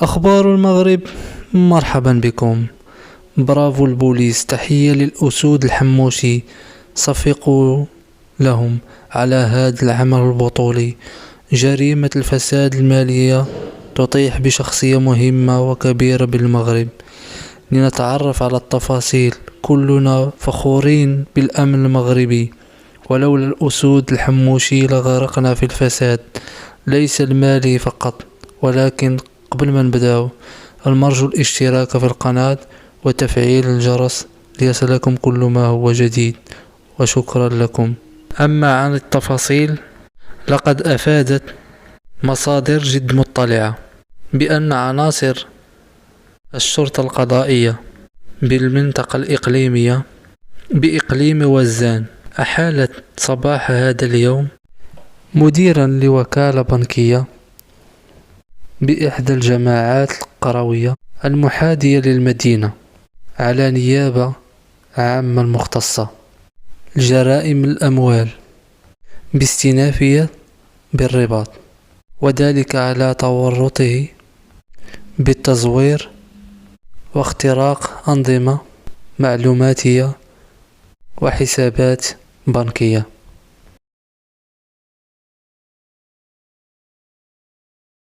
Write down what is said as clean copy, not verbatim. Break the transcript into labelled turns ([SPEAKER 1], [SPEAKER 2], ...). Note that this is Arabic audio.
[SPEAKER 1] أخبار المغرب، مرحبا بكم. برافو البوليس، تحية للأسود الحموشي، صفقوا لهم على هذا العمل البطولي. جريمة الفساد المالية تطيح بشخصية مهمة وكبيرة بالمغرب. لنتعرف على التفاصيل، كلنا فخورين بالأمن المغربي، ولولا الأسود الحموشي لغرقنا في الفساد، ليس المالي فقط. ولكن قبل ما نبدأ، المرجو الاشتراك في القناة وتفعيل الجرس ليصلكم كل ما هو جديد، وشكرا لكم. أما عن التفاصيل، لقد أفادت مصادر جد مطلعة بأن عناصر الشرطة القضائية بالمنطقة الإقليمية بإقليم وزان أحالت صباح هذا اليوم مديرا لوكالة بنكية بإحدى الجماعات القروية المحاذية للمدينة على نيابة عامة مختصة لجرائم الأموال باستئنافية بالرباط، وذلك على تورطه بالتزوير واختراق أنظمة معلوماتية وحسابات بنكية.